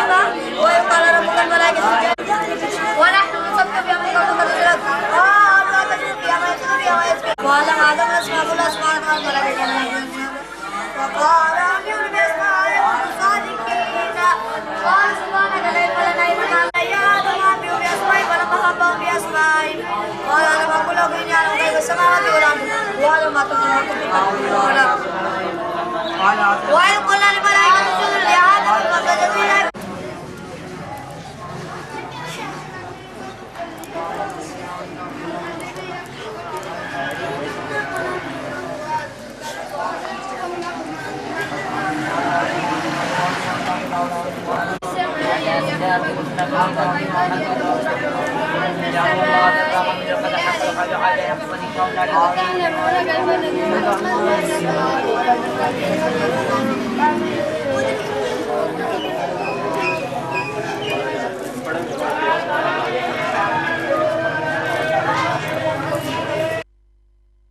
sama ويقال ربك الملائكة ونحن نسبح بحمدك ونقدس لك قالوا لا تشرك بي ما يشرك بي ما يشرك قال آدم أسماء الله سبحانه وتعالى وقال أنبئوني بأسماء الصادقين قال سبحانك لا علم لنا إلا ما علمتنا يا آدم أنبئهم بأسمائهم فلما خبرهم بأسمائهم قال ألم أقل لكم إني أعلم غيب السماوات والأرض وأعلم ما تبدون وإذ قلنا للملائكة اسجدوا لآدم فسجدوا إلا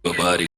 Bye-bye.